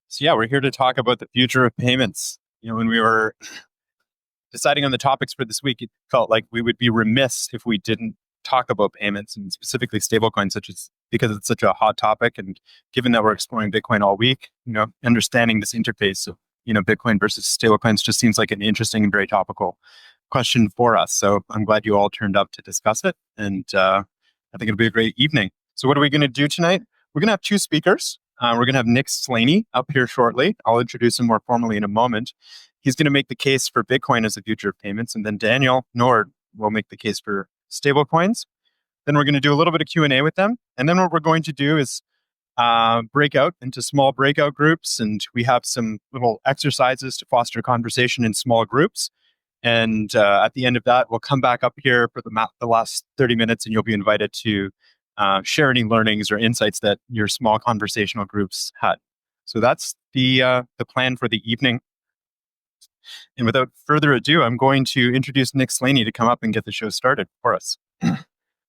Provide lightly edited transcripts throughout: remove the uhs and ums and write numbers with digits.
So yeah, we're here to talk about the future of payments. When we were deciding on the topics for this week, it felt like we would be remiss if we didn't talk about payments and specifically stablecoins, because it's such a hot topic. And given that we're exploring Bitcoin all week, understanding this interface of Bitcoin versus stablecoins just seems like an interesting and very topical question for us. So I'm glad you all turned up to discuss it, and I think it'll be a great evening. So what are we going to do tonight? We're going to have two speakers. We're going to have Nick Slaney up here shortly. I'll introduce him more formally in a moment. He's going to make the case for Bitcoin as the future of payments, and then Daniel Nordh will make the case for stablecoins. Then we're going to do a little bit of Q&A with them, and then what we're going to do is break out into small breakout groups, and we have some little exercises to foster conversation in small groups. And at the end of that, we'll come back up here for the last 30 minutes, and you'll be invited to share any learnings or insights that your small conversational groups had. So that's the plan for the evening. And without further ado, I'm going to introduce Nick Slaney to come up and get the show started for us.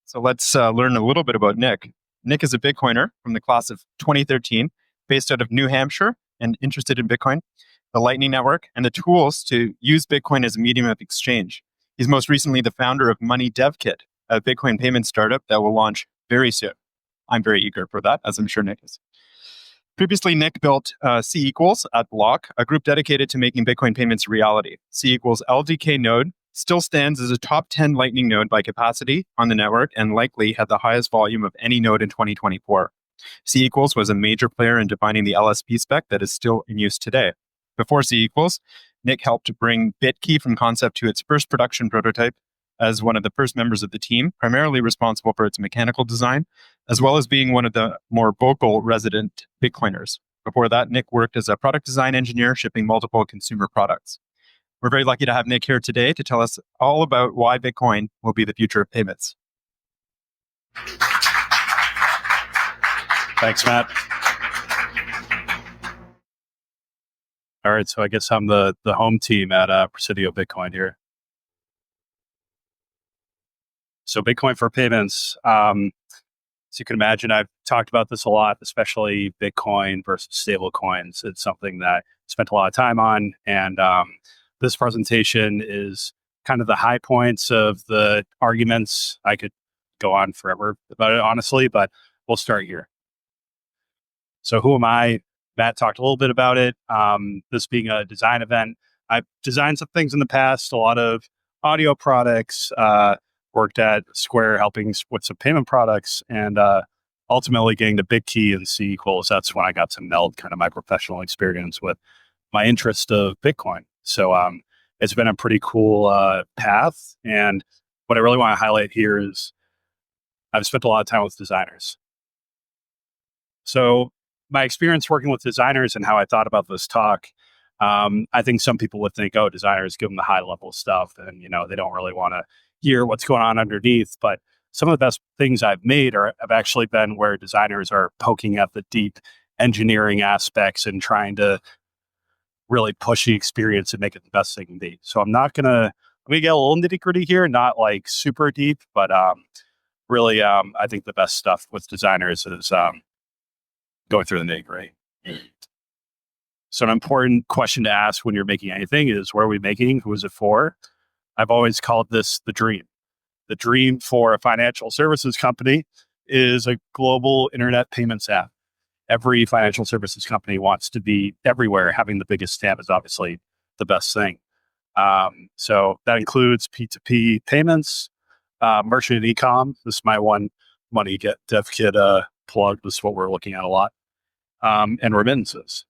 So let's learn a little bit about Nick. Nick is a Bitcoiner from the class of 2013, based out of New Hampshire and interested in Bitcoin, the Lightning Network, and the tools to use Bitcoin as a medium of exchange. He's most recently the founder of Money Dev Kit, a Bitcoin payment startup that will launch very soon. I'm very eager for that, as I'm sure Nick is. Previously, Nick built C equals at Block, a group dedicated to making Bitcoin payments a reality. C equals LDK node still stands as a top 10 Lightning node by capacity on the network and likely had the highest volume of any node in 2024. C equals was a major player in defining the LSP spec that is still in use today. Before C equals, Nick helped to bring BitKey from concept to its first production prototype as one of the first members of the team, primarily responsible for its mechanical design, as well as being one of the more vocal resident Bitcoiners. Before that, Nick worked as a product design engineer, shipping multiple consumer products. We're very lucky to have Nick here today to tell us all about why Bitcoin will be the future of payments. Thanks, Matt. All right, so I guess I'm the home team at Presidio Bitcoin here. So Bitcoin for payments, as you can imagine, I've talked about this a lot, especially Bitcoin versus stablecoins. It's something that I spent a lot of time on, and this presentation is kind of the high points of the arguments. I could go on forever about it, honestly, but we'll start here. So who am I? Matt talked a little bit about it. This being a design event, I've designed some things in the past, a lot of audio products, worked at Square helping with some payment products, and ultimately getting the BitKey and C equals. That's when I got to meld kind of my professional experience with my interest of Bitcoin. So it's been a pretty cool path. And what I really want to highlight here is I've spent a lot of time with designers. So my experience working with designers and how I thought about this talk, I think some people would think, oh, designers give them the high level stuff and, they don't really want to hear what's going on underneath. But some of the best things I've made have actually been where designers are poking at the deep engineering aspects and trying to really push the experience and make it the best thing can be. So I'm get a little nitty gritty here, not like super deep, but really, I think the best stuff with designers is going through the nitty gritty. So an important question to ask when you're making anything is, what are we making? Who is it for? I've always called this the dream. The dream for a financial services company is a global internet payments app. Every financial services company wants to be everywhere. Having the biggest TAM is obviously the best thing. So that includes P2P payments, merchant and e-com. This is my one Money Dev Kit plug. This is what we're looking at a lot. And remittances.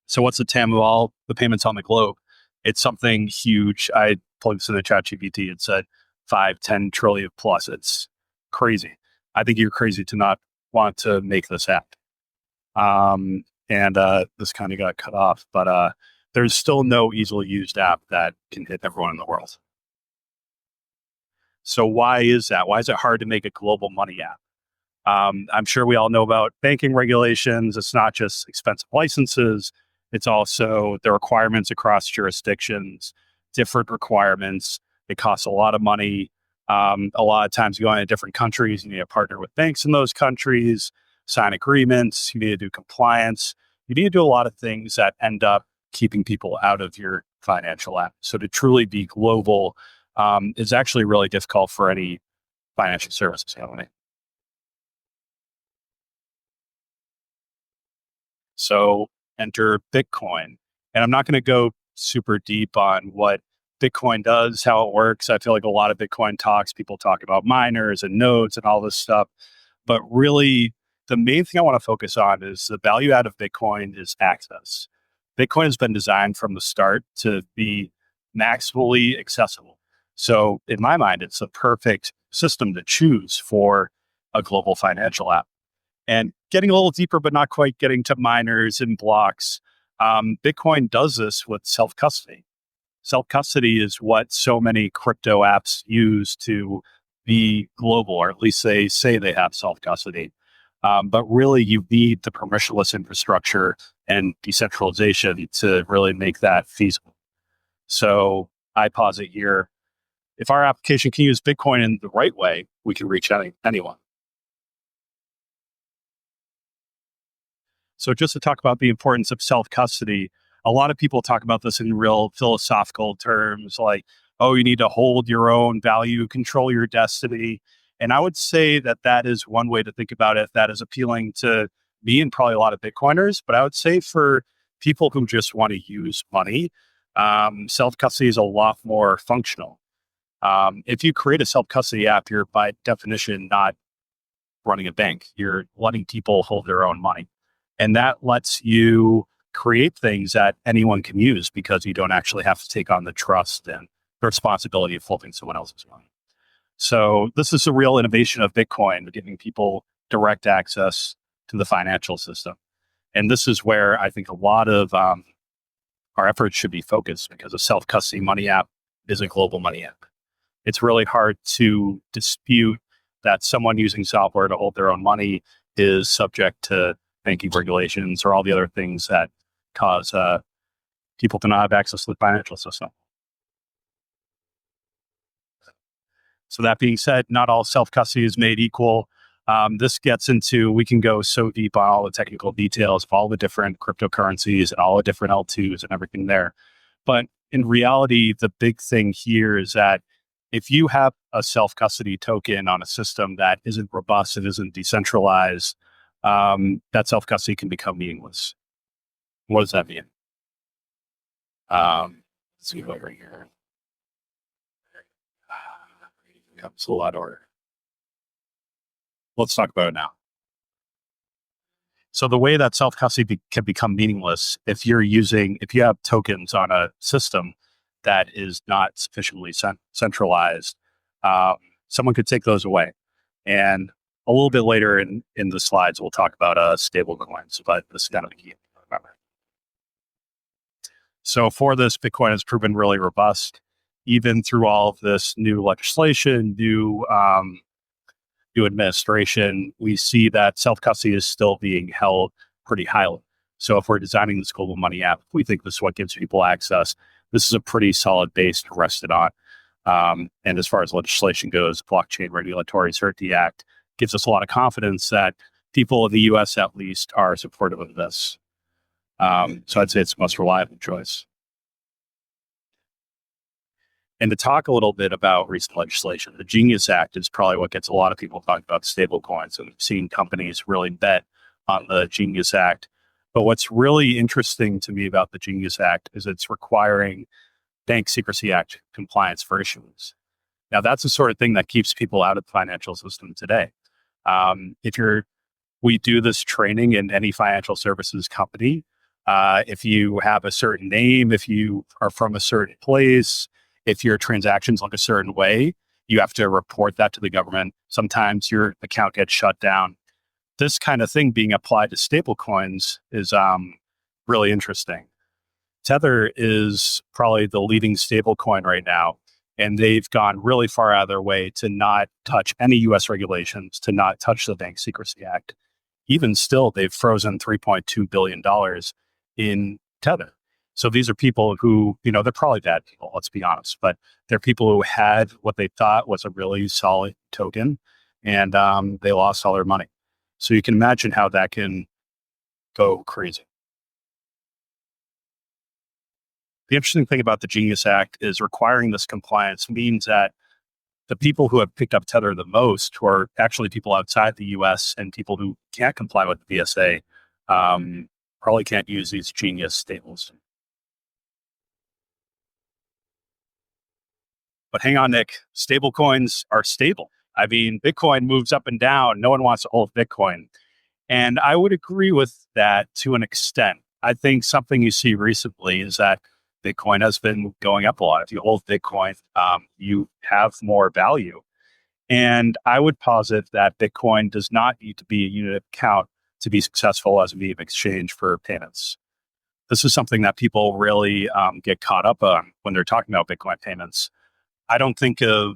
So what's the TAM of all the payments on the globe? It's something huge. I plugged this in the ChatGPT. It said 5-10 trillion plus. It's crazy. I think you're crazy to not want to make this app. And this kind of got cut off, but there's still no easily used app that can hit everyone in the world. So why is that? Why is it hard to make a global money app? I'm sure we all know about banking regulations. It's not just expensive licenses. It's also the requirements across jurisdictions, different requirements. It costs a lot of money. A lot of times going to different countries, you need to partner with banks in those countries, sign agreements, you need to do compliance. you need to do a lot of things that end up keeping people out of your financial app. So to truly be global is actually really difficult for any financial services company. So enter Bitcoin. And I'm not going to go super deep on what Bitcoin does, how it works. I feel like a lot of Bitcoin talks, people talk about miners and nodes and all this stuff. But really, the main thing I want to focus on is the value add of Bitcoin is access. Bitcoin has been designed from the start to be maximally accessible. So in my mind, it's a perfect system to choose for a global financial app. And getting a little deeper, but not quite getting to miners and blocks, Bitcoin does this with self-custody. Self-custody is what so many crypto apps use to be global, or at least they say they have self-custody. But really, you need the permissionless infrastructure and decentralization to really make that feasible. So I posit here, if our application can use Bitcoin in the right way, we can reach anyone. So just to talk about the importance of self-custody, a lot of people talk about this in real philosophical terms, like, oh, you need to hold your own value, control your destiny. And I would say that that is one way to think about it that is appealing to me and probably a lot of Bitcoiners. But I would say for people who just want to use money, self-custody is a lot more functional. If you create a self-custody app, you're by definition not running a bank. You're letting people hold their own money. And that lets you create things that anyone can use because you don't actually have to take on the trust and the responsibility of holding someone else's money. So this is a real innovation of Bitcoin, giving people direct access to the financial system. And this is where I think a lot of our efforts should be focused, because a self-custody money app is a global money app. It's really hard to dispute that someone using software to hold their own money is subject to banking regulations or all the other things that cause people to not have access to the financial system. So that being said, not all self-custody is made equal. This gets into, we can go so deep on all the technical details of all the different cryptocurrencies and all the different L2s and everything there. But in reality, the big thing here is that if you have a self-custody token on a system that isn't robust, it isn't decentralized, that self-custody can become meaningless. What does that mean? Let's see over here. Comes a lot of order. Let's talk about it now. So the way that self-custody can become meaningless, if you have tokens on a system that is not sufficiently centralized, someone could take those away. And a little bit later in the slides, we'll talk about stablecoins, but this is kind of the key. Remember. So for this, Bitcoin has proven really robust, even through all of this new legislation, new administration. We see that self-custody is still being held pretty highly. So if we're designing this global money app, we think this is what gives people access. This is a pretty solid base to rest it on. And as far as legislation goes, Blockchain Regulatory Certainty Act gives us a lot of confidence that people in the US at least are supportive of this. So I'd say it's the most reliable choice. And to talk a little bit about recent legislation, the Genius Act is probably what gets a lot of people talking about stablecoins. And we've seen companies really bet on the Genius Act. But what's really interesting to me about the Genius Act is it's requiring Bank Secrecy Act compliance for issuance. Now, that's the sort of thing that keeps people out of the financial system today. We do this training in any financial services company. If you have a certain name, if you are from a certain place, if your transactions look a certain way, you have to report that to the government. Sometimes your account gets shut down. This kind of thing being applied to stablecoins is really interesting. Tether is probably the leading stablecoin right now, and they've gone really far out of their way to not touch any U.S. regulations, to not touch the Bank Secrecy Act. Even still, they've frozen $3.2 billion in Tether. So these are people who, they're probably bad people, let's be honest, but they're people who had what they thought was a really solid token, and they lost all their money. So you can imagine how that can go crazy. The interesting thing about the Genius Act is requiring this compliance means that the people who have picked up Tether the most, who are actually people outside the US and people who can't comply with the BSA, probably can't use these Genius stables. But hang on, Nick, stablecoins are stable. I mean, Bitcoin moves up and down. No one wants to hold Bitcoin. And I would agree with that to an extent. I think something you see recently is that Bitcoin has been going up a lot. If you hold Bitcoin, you have more value. And I would posit that Bitcoin does not need to be a unit of account to be successful as a medium of exchange for payments. This is something that people really get caught up on when they're talking about Bitcoin payments. I don't think of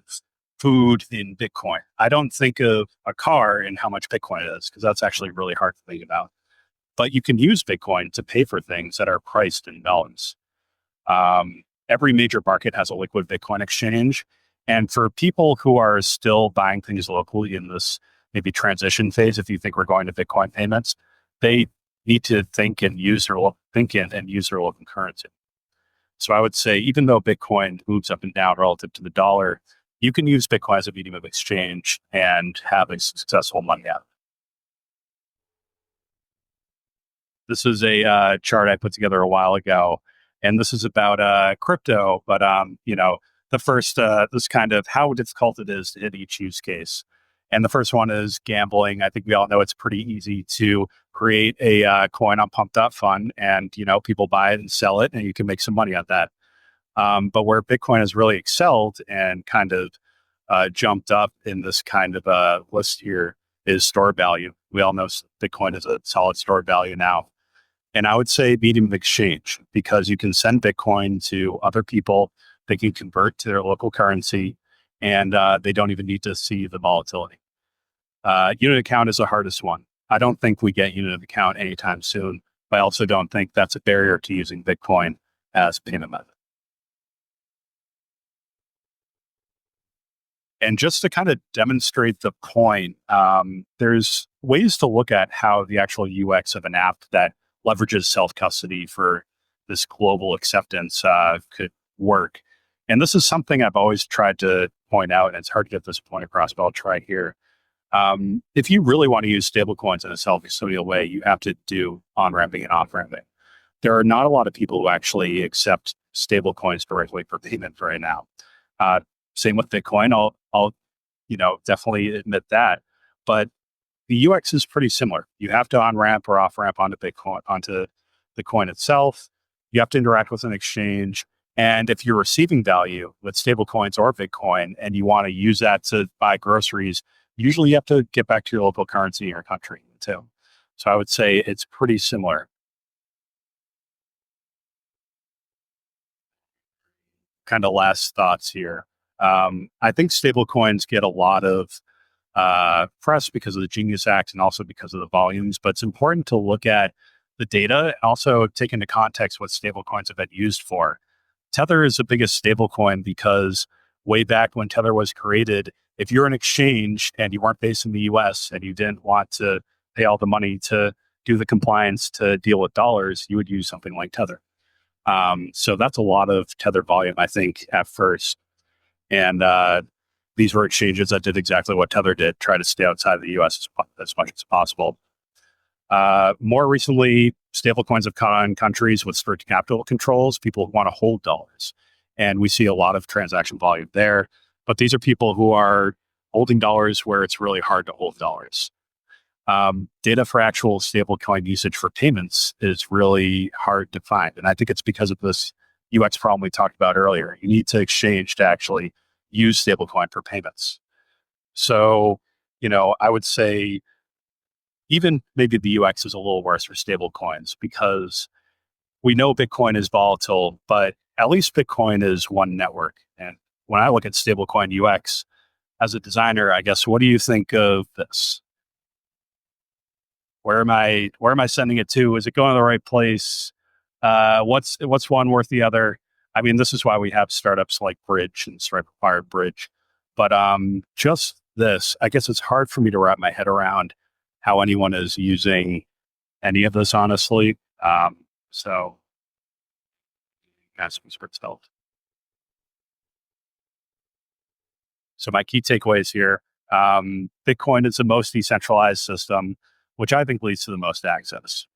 food in Bitcoin. I don't think of a car and how much Bitcoin it is, because that's actually really hard to think about. But you can use Bitcoin to pay for things that are priced in dollars. Every major market has a liquid Bitcoin exchange. And for people who are still buying things locally in this maybe transition phase, if you think we're going to Bitcoin payments, they need to think and use their local currency. So I would say, even though Bitcoin moves up and down relative to the dollar, you can use Bitcoin as a medium of exchange and have a successful money out of it. This is a chart I put together a while ago, and this is about crypto, but the first, this kind of how difficult it is to hit each use case. And the first one is gambling. I think we all know it's pretty easy to create a coin on pump.fun, and people buy it and sell it, and you can make some money on that. But where Bitcoin has really excelled and kind of jumped up in this kind of list here is stored value. We all know Bitcoin is a solid stored value now. And I would say medium of exchange, because you can send Bitcoin to other people, they can convert to their local currency, and they don't even need to see the volatility. Unit account is the hardest one. I don't think we get unit account anytime soon, but I also don't think that's a barrier to using Bitcoin as a payment method. And just to kind of demonstrate the point, there's ways to look at how the actual UX of an app that leverages self-custody for this global acceptance could work. And this is something I've always tried to point out, and it's hard to get this point across, but I'll try here. If you really want to use stablecoins in a self-custodial way, you have to do on-ramping and off-ramping. There are not a lot of people who actually accept stablecoins directly for payment right now. Same with Bitcoin. I'll definitely admit that. But the UX is pretty similar. You have to on-ramp or off-ramp onto Bitcoin, onto the coin itself. You have to interact with an exchange. And if you're receiving value with stablecoins or Bitcoin, and you want to use that to buy groceries, usually you have to get back to your local currency in your country too. So I would say it's pretty similar. Kind of last thoughts here. I think stablecoins get a lot of press because of the Genius Act and also because of the volumes, but it's important to look at the data and also take into context what stablecoins have been used for. Tether is the biggest stablecoin because way back when Tether was created, if you're an exchange and you weren't based in the US and you didn't want to pay all the money to do the compliance to deal with dollars, you would use something like Tether. So that's a lot of Tether volume, I think, at first. And these were exchanges that did exactly what Tether did, try to stay outside of the US as much as possible. More recently, stablecoins have caught on countries with strict capital controls, people who want to hold dollars. And we see a lot of transaction volume there. But these are people who are holding dollars where it's really hard to hold dollars. Data for actual stablecoin usage for payments is really hard to find. And I think it's because of this UX problem we talked about earlier. You need to exchange to actually use stablecoin for payments. So, I would say even maybe the UX is a little worse for stablecoins because we know Bitcoin is volatile, but at least Bitcoin is one network. And when I look at stablecoin UX as a designer, I guess, what do you think of this? Where am I sending it to? Is it going to the right place? What's one worth the other? I mean, this is why we have startups like Bridge and Stripe acquired Bridge. But just this, I guess it's hard for me to wrap my head around how anyone is using any of this, honestly. So mechanisms for itself. So my key takeaways here, Bitcoin is the most decentralized system, which I think leads to the most access.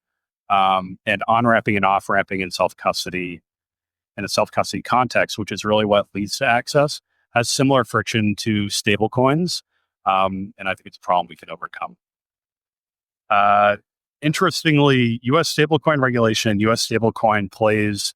And on-ramping and off-ramping in self-custody, in a self-custody context, which is really what leads to access, has similar friction to stablecoins. And I think it's a problem we can overcome. Interestingly, US stablecoin regulation, US stablecoin plays,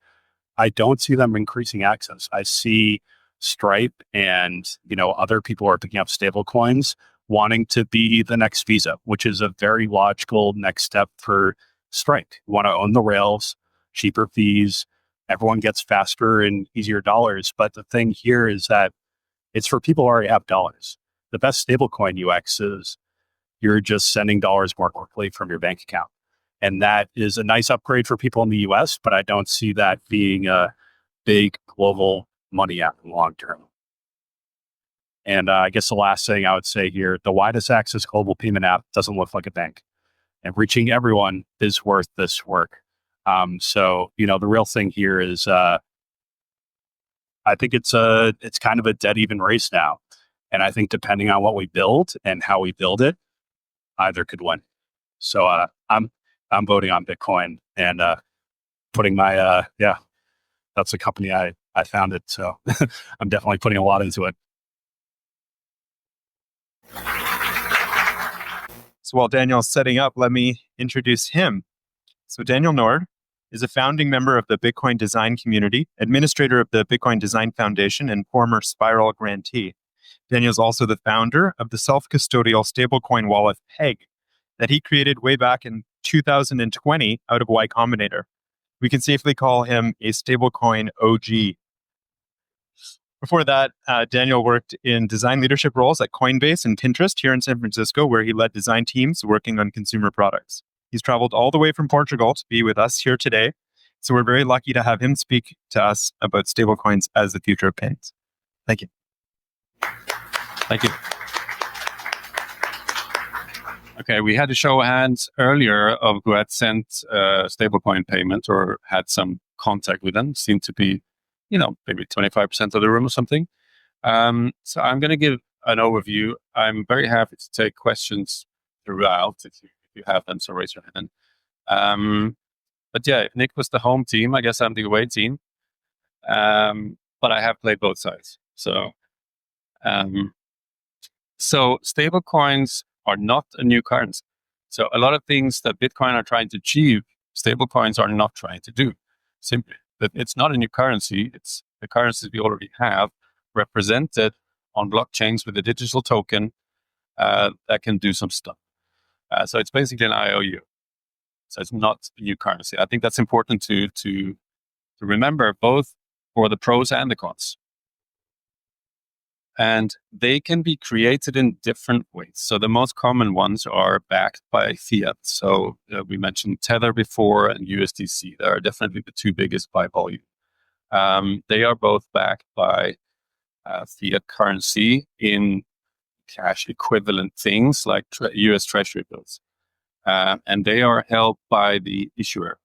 I don't see them increasing access. I see Stripe and other people are picking up stablecoins wanting to be the next Visa, which is a very logical next step for Stripe. You want to own the rails, cheaper fees, everyone gets faster and easier dollars. But the thing here is that it's for people who already have dollars. The best stablecoin UX is you're just sending dollars more quickly from your bank account. And that is a nice upgrade for people in the US, but I don't see that being a big global money app in the long term. And I guess the last thing I would say here, the widest access global payment app doesn't look like a bank. And reaching everyone is worth this work. So the real thing here is I think it's kind of a dead even race now. And I think depending on what we build and how we build it, either could win. So I'm voting on Bitcoin and putting my that's the company I founded. So I'm definitely putting a lot into it. So while Daniel's setting up, let me introduce him. So Daniel Nordh is a founding member of the Bitcoin design community, administrator of the Bitcoin Design Foundation, and former Spiral grantee. Daniel's also the founder of the self-custodial stablecoin wallet Peg that he created way back in 2020 out of Y Combinator. We can safely call him a stablecoin OG. Before that, Daniel worked in design leadership roles at Coinbase and Pinterest here in San Francisco, where he led design teams working on consumer products. He's traveled all the way from Portugal to be with us here today. So we're very lucky to have him speak to us about stablecoins as the future of payments. Thank you. Thank you. Okay, we had a show of hands earlier of who had sent stablecoin payment or had some contact with them. Seemed to be, maybe 25% of the room or something. So I'm going to give an overview. I'm very happy to take questions throughout if you have them, so raise your hand. But yeah, Nick was the home team. I guess I'm the away team. But I have played both sides. So stablecoins are not a new currency. So a lot of things that Bitcoin are trying to achieve, stablecoins are not trying to do. Simply, but it's not a new currency. It's the currencies we already have represented on blockchains with a digital token that can do some stuff. So it's basically an IOU. So it's not a new currency. I think that's important to remember, both for the pros and the cons. And they can be created in different ways. So the most common ones are backed by fiat. So we mentioned Tether before and USDC. They are definitely the two biggest by volume. They are both backed by fiat currency in cash equivalent things like US Treasury bills. And they are held by the issuer.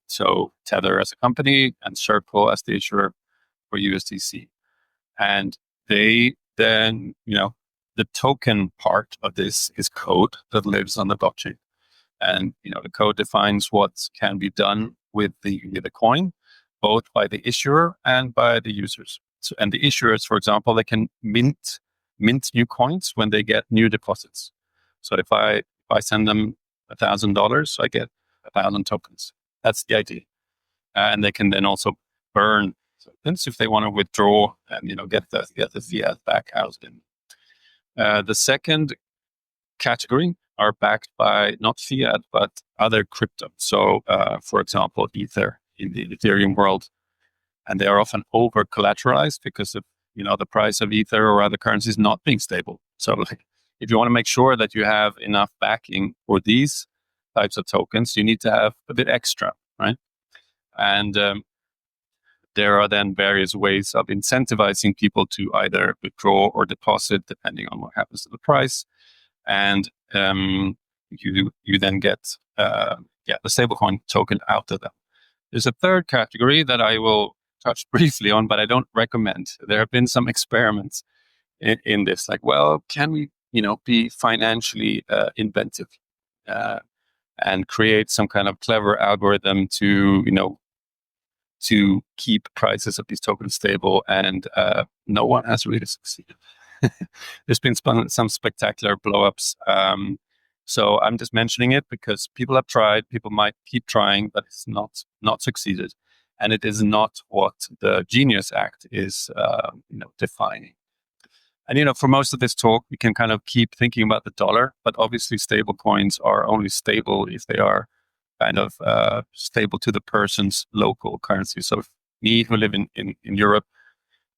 So Tether as a company and Circle as the issuer for USDC. And they then, the token part of this is code that lives on the blockchain. And, the code defines what can be done with the coin, both by the issuer and by the users. So, and the issuers, for example, they can mint new coins when they get new deposits. So if I send them $1,000, I get 1,000 tokens. That's the idea. And they can then also burn tokens if they want to withdraw and get the fiat back out. The second category are backed by not fiat but other crypto. So, for example, Ether in the Ethereum world, and they are often over collateralized because of the price of Ether or other currencies not being stable. So, if you want to make sure that you have enough backing for these types of tokens, you need to have a bit extra, right? And there are then various ways of incentivizing people to either withdraw or deposit, depending on what happens to the price. And you then get the stablecoin token out of them. There's a third category that I will touched briefly on, but I don't recommend. There have been some experiments in this, like, well, can we, be financially inventive and create some kind of clever algorithm to, to keep prices of these tokens stable? And no one has really succeeded. There's been some spectacular blowups. So I'm just mentioning it because people have tried, people might keep trying, but it's not succeeded. And it is not what the Genius Act is, defining. And, for most of this talk, we can kind of keep thinking about the dollar, but obviously stable coins are only stable if they are kind of stable to the person's local currency. So if me, who live in Europe,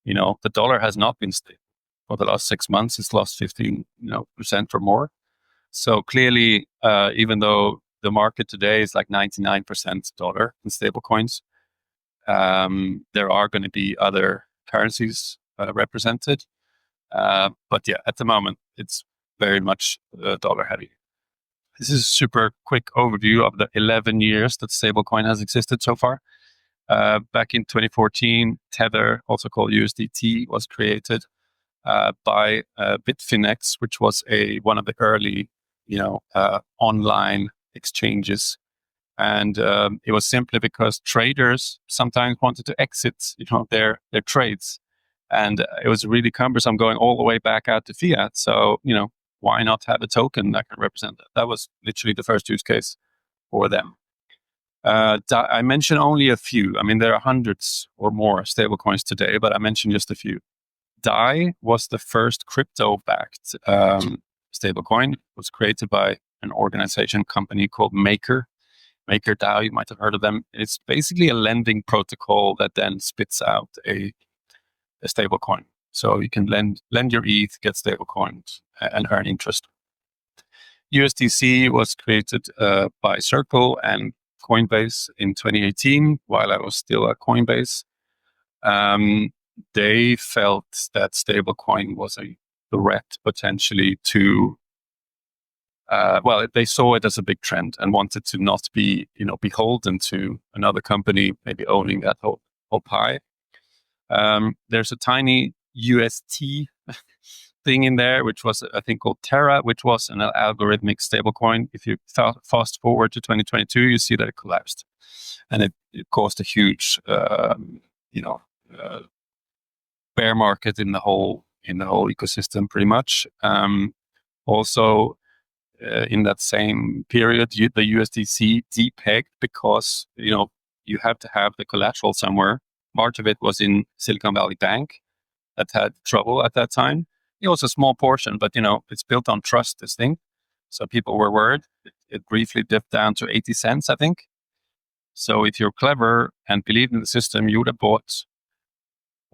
the dollar has not been stable for the last 6 months. It's lost 15% or more. So clearly, even though the market today is like 99% dollar in stable coins, there are going to be other currencies represented. But yeah, at the moment, it's very much dollar heavy. This is a super quick overview of the 11 years that stablecoin has existed so far. Back in 2014, Tether, also called USDT, was created by Bitfinex, which was one of the early, online exchanges. And it was simply because traders sometimes wanted to exit, their trades. And it was really cumbersome going all the way back out to fiat. So, why not have a token that can represent that? That was literally the first use case for them. I mentioned only a few. I mean, there are hundreds or more stablecoins today, but I mentioned just a few. DAI was the first crypto-backed stablecoin. It was created by an organization company called MakerDAO. You might have heard of them. It's basically a lending protocol that then spits out a stablecoin. So you can lend your ETH, get stablecoins, and earn interest. USDC was created by Circle and Coinbase in 2018, while I was still at Coinbase. They felt that stablecoin was a threat potentially to, they saw it as a big trend and wanted to not be, beholden to another company maybe owning that whole pie. There's a tiny UST thing in there, which was a thing called Terra, which was an algorithmic stablecoin. If you fast forward to 2022, you see that it collapsed, and it caused a huge, bear market in the whole ecosystem, pretty much. Also, in that same period, the USDC depegged because you have to have the collateral somewhere. Part of it was in Silicon Valley Bank that had trouble at that time. It was a small portion, but it's built on trust, this thing. So people were worried. It briefly dipped down to 80 cents, I think. So if you're clever and believed in the system, you would have bought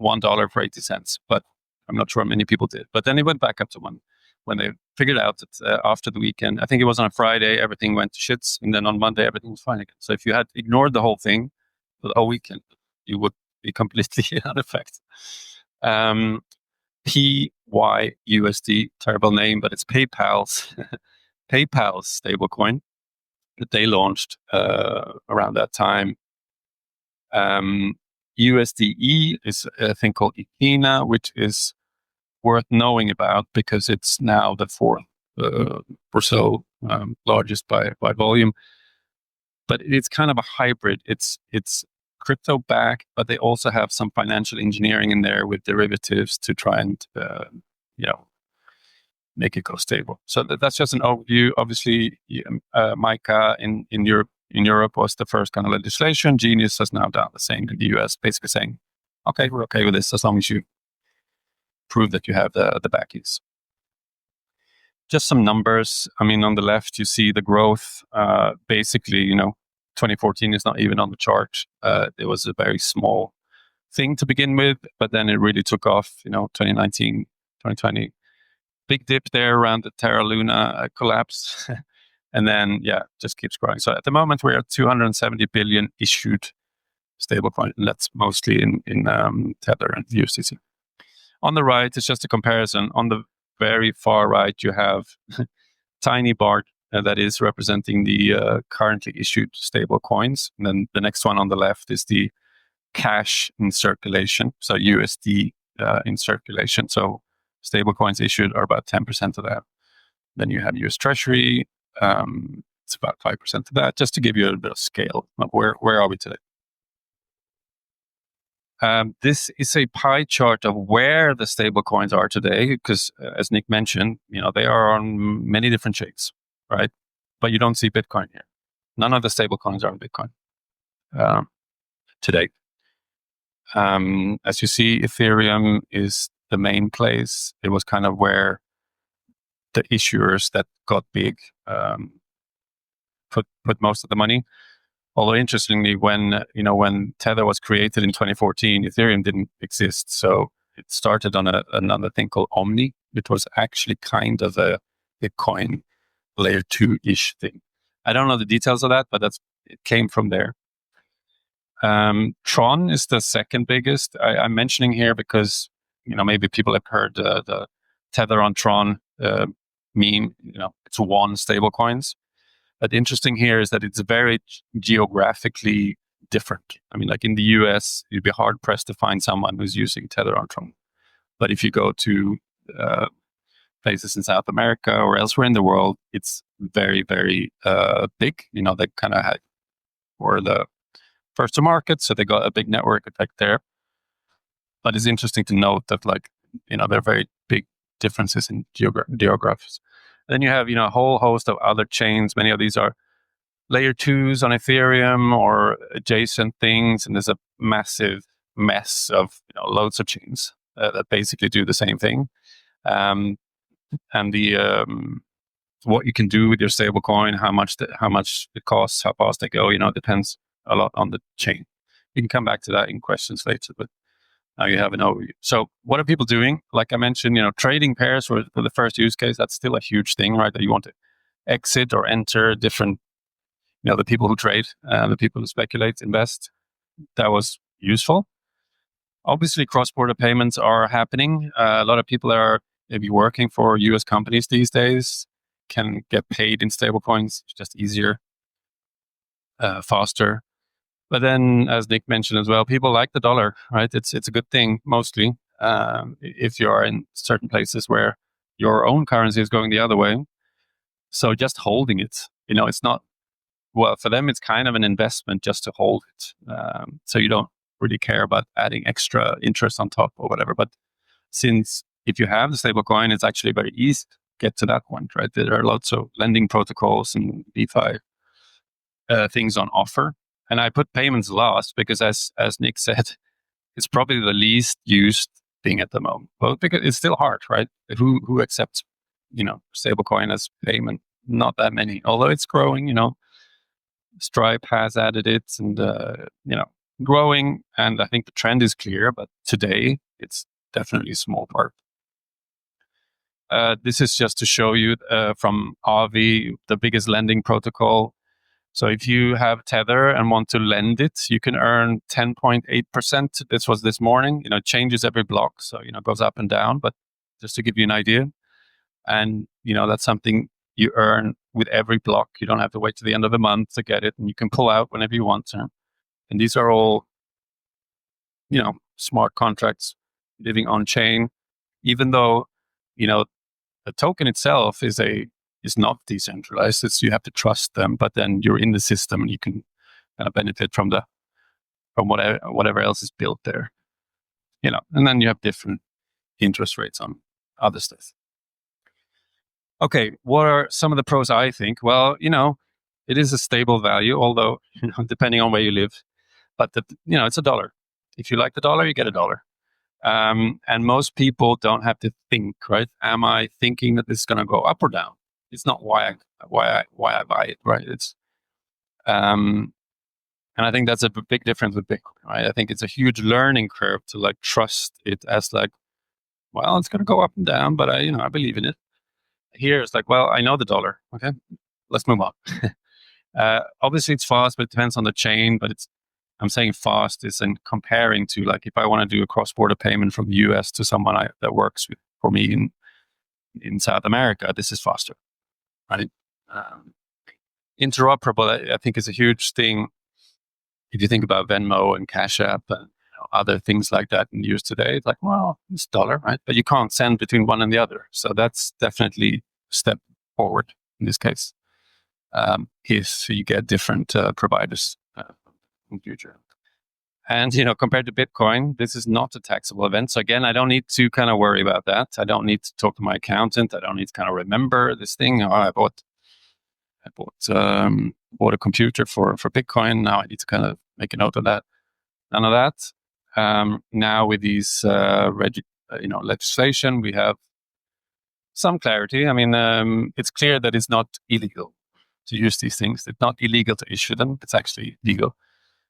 $1 for 80 cents. But I'm not sure many people did. But then it went back up to one when they figured out that after the weekend, I think it was on a Friday, everything went to shits. And then on Monday, everything was fine again. So if you had ignored the whole thing for the whole weekend, you would be completely unaffected. PYUSD, terrible name, but it's PayPal's stablecoin that they launched around that time. USDE is a thing called Ethena, which is worth knowing about because it's now the fourth or so largest by volume. But it's kind of a hybrid. It's crypto backed, but they also have some financial engineering in there with derivatives to try and make it go stable. So that's just an overview. Obviously, MiCA in Europe was the first kind of legislation. Genius has now done the same in the US, basically saying, okay, we're okay with this as long as you prove that you have the backies. Just some numbers. I mean, on the left, you see the growth. Basically, 2014 is not even on the chart. It was a very small thing to begin with, but then it really took off, 2019, 2020. Big dip there around the Terra Luna collapse. And then, just keeps growing. So at the moment, we're at 270 billion issued stablecoin. And that's mostly in Tether and USDC. On the right, it's just a comparison. On the very far right, you have tiny bar that is representing the currently issued stable coins. And then the next one on the left is the cash in circulation, so USD in circulation. So stablecoins issued are about 10% of that. Then you have US Treasury. It's about 5% of that, just to give you a bit of scale of where are we today. This is a pie chart of where the stablecoins are today, because as Nick mentioned, they are on many different chains, right? But you don't see Bitcoin here. None of the stablecoins are on Bitcoin today. As you see, Ethereum is the main place. It was kind of where the issuers that got big put most of the money. Although interestingly, when Tether was created in 2014, Ethereum didn't exist. So it started on another thing called Omni. It was actually kind of a Bitcoin layer 2-ish thing. I don't know the details of that, but it came from there. Tron is the second biggest. I'm mentioning here because maybe people have heard the Tether on Tron meme. It's one stablecoins. But interesting here is that it's very geographically different. I mean, like in the US, you'd be hard pressed to find someone who's using Tether on Tron. But if you go to places in South America or elsewhere in the world, it's very, very big. They kind of were the first to market, so they got a big network effect there. But it's interesting to note that, there are very big differences in geographies. Then you have, a whole host of other chains. Many of these are layer 2s on Ethereum or adjacent things. And there's a massive mess of loads of chains that basically do the same thing. And the what you can do with your stablecoin, how much it costs, how fast they go, depends a lot on the chain. We can come back to that in questions later, but now you have an overview. So what are people doing? Like I mentioned, trading pairs for the first use case, that's still a huge thing, right? That you want to exit or enter different, the people who trade, the people who speculate, invest. That was useful. Obviously, cross-border payments are happening. A lot of people are maybe working for US companies these days, can get paid in stablecoins, just easier, faster. But then, as Nick mentioned as well, people like the dollar, right? It's a good thing, mostly, if you are in certain places where your own currency is going the other way. So just holding it, it's not, well, for them, it's kind of an investment just to hold it. So you don't really care about adding extra interest on top or whatever. But since if you have the stablecoin, it's actually very easy to get to that point, right? There are lots of lending protocols and DeFi things on offer. And I put payments last because, as Nick said, it's probably the least used thing at the moment. Well, because it's still hard, right? Who accepts, stablecoin as payment? Not that many, although it's growing. Stripe has added it, and growing. And I think the trend is clear. But today, it's definitely a small part. This is just to show you from Avi, the biggest lending protocol. So if you have Tether and want to lend it, you can earn 10.8%. This was this morning. It changes every block, so it goes up and down. But just to give you an idea, and that's something you earn with every block. You don't have to wait to the end of the month to get it, and you can pull out whenever you want to. And these are all, smart contracts living on chain. Even though, the token itself is not decentralized. You have to trust them, but then you're in the system and you can kind of benefit from whatever else is built there. And then you have different interest rates on other stuff. Okay, what are some of the pros I think? Well, it is a stable value, although depending on where you live. But it's a dollar. If you like the dollar, you get a dollar. And most people don't have to think, right? Am I thinking that this is going to go up or down? It's not why I buy it, right? It's and I think that's a big difference with Bitcoin, right? I think it's a huge learning curve to trust it as well, it's going to go up and down, but I believe in it. Here it's well, I know the dollar. Okay, let's move on. Obviously, it's fast, but it depends on the chain. But I'm saying fast is in comparing to if I want to do a cross-border payment from the US to someone that works for me in South America, this is faster. Right? Interoperable, I think, is a huge thing. if you think about Venmo and Cash App and other things like that in use today, it's like, well, it's dollar, right? But you can't send between one and the other. So that's definitely a step forward in this case. If you get different providers in the future. And, compared to Bitcoin, this is not a taxable event. So again, I don't need to kind of worry about that. I don't need to talk to my accountant. I don't need to kind of remember this thing. Oh, I bought a computer for Bitcoin. Now I need to kind of make a note of that. None of that. Now with these legislation, we have some clarity. I mean, it's clear that it's not illegal to use these things. It's not illegal to issue them. It's actually legal.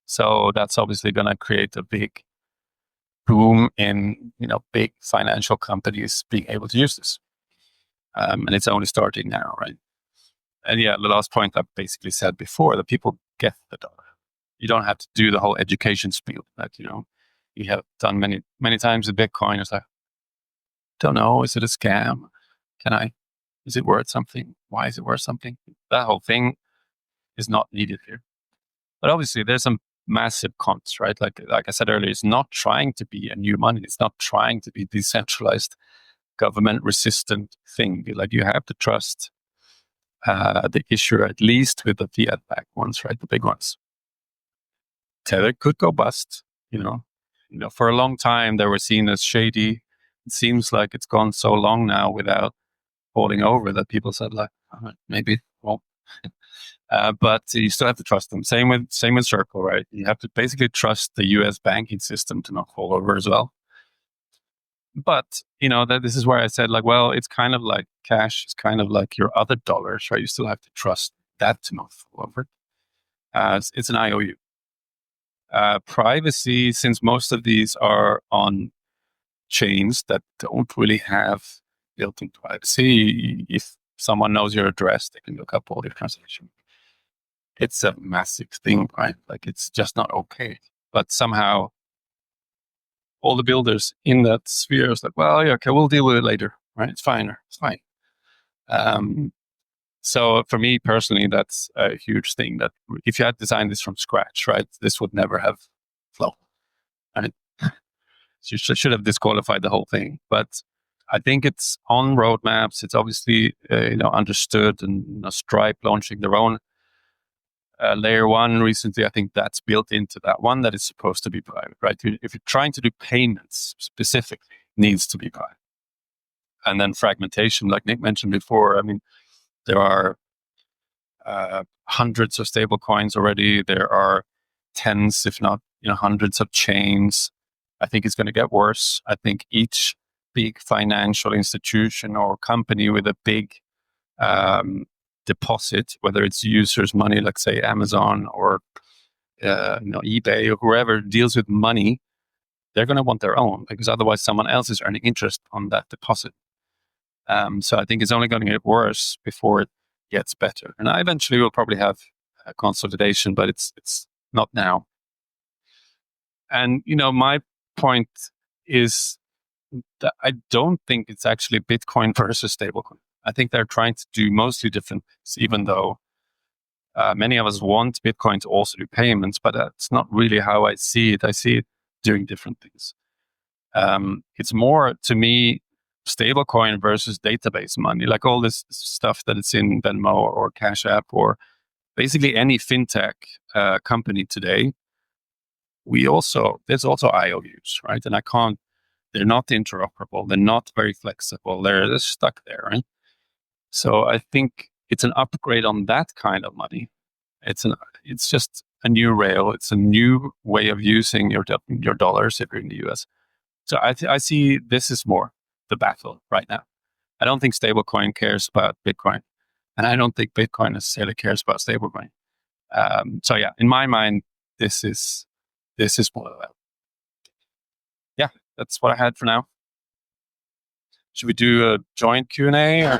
So that's obviously going to create a big boom in big financial companies being able to use this, and it's only starting now, right? And yeah, the last point I basically said before, that people get the dollar. You don't have to do the whole education spiel that you have done many times with Bitcoin. It's like, don't know, is it a scam? Is it worth something? Why is it worth something? That whole thing is not needed here. But obviously, there's some massive cons, right? Like I said earlier, it's not trying to be a new money. It's not trying to be decentralized, government-resistant thing. Like, you have to trust the issuer, at least with the fiat-backed ones, right? The big ones. Tether could go bust. For a long time they were seen as shady. It seems like it's gone so long now without falling over that people said, like, maybe won't. But you still have to trust them. Same with Circle, right? You have to basically trust the US banking system to not fall over as well. But, that this is where I said, like, well, it's kind of like cash. It's kind of like your other dollars, right? You still have to trust that to not fall over. It's an IOU. Privacy, since most of these are on chains that don't really have built-in privacy, if someone knows your address, they can look up all your transactions. It's a massive thing, right? Like, it's just not okay. But somehow all the builders in that sphere is like, well, yeah, okay, we'll deal with it later, right? It's fine. So for me personally, that's a huge thing, that if you had designed this from scratch, right, this would never have flown. Right? So you should have disqualified the whole thing. But I think it's on roadmaps. It's obviously understood, and Stripe launching their own layer one recently. I think that's built into that one, that is supposed to be private, right? If you're trying to do payments specifically, it needs to be private. And then fragmentation, like Nick mentioned before. I mean, there are hundreds of stable coins already. There are tens, if not hundreds of chains. I think it's going to get worse. I think each big financial institution or company with a big deposit, whether it's users' money, like say Amazon or eBay or whoever deals with money, they're going to want their own, because otherwise someone else is earning interest on that deposit. So I think it's only going to get worse before it gets better. And eventually we'll probably have a consolidation, but it's not now. And my point is that I don't think it's actually Bitcoin versus stablecoin. I think they're trying to do mostly different things, even though many of us want Bitcoin to also do payments, but that's not really how I see it. I see it doing different things. It's more, to me, stablecoin versus database money, like all this stuff that it's in Venmo or Cash App or basically any fintech company today. There's also IOUs, right? And they're not interoperable. They're not very flexible. They're stuck there, right? So I think it's an upgrade on that kind of money. It's just a new rail. It's a new way of using your dollars if you're in the US. So I see this is more the battle right now. I don't think stablecoin cares about Bitcoin, and I don't think Bitcoin necessarily cares about stablecoin. So yeah, in my mind, this is more of that. Yeah, that's what I had for now. Should we do a joint Q&A? Or?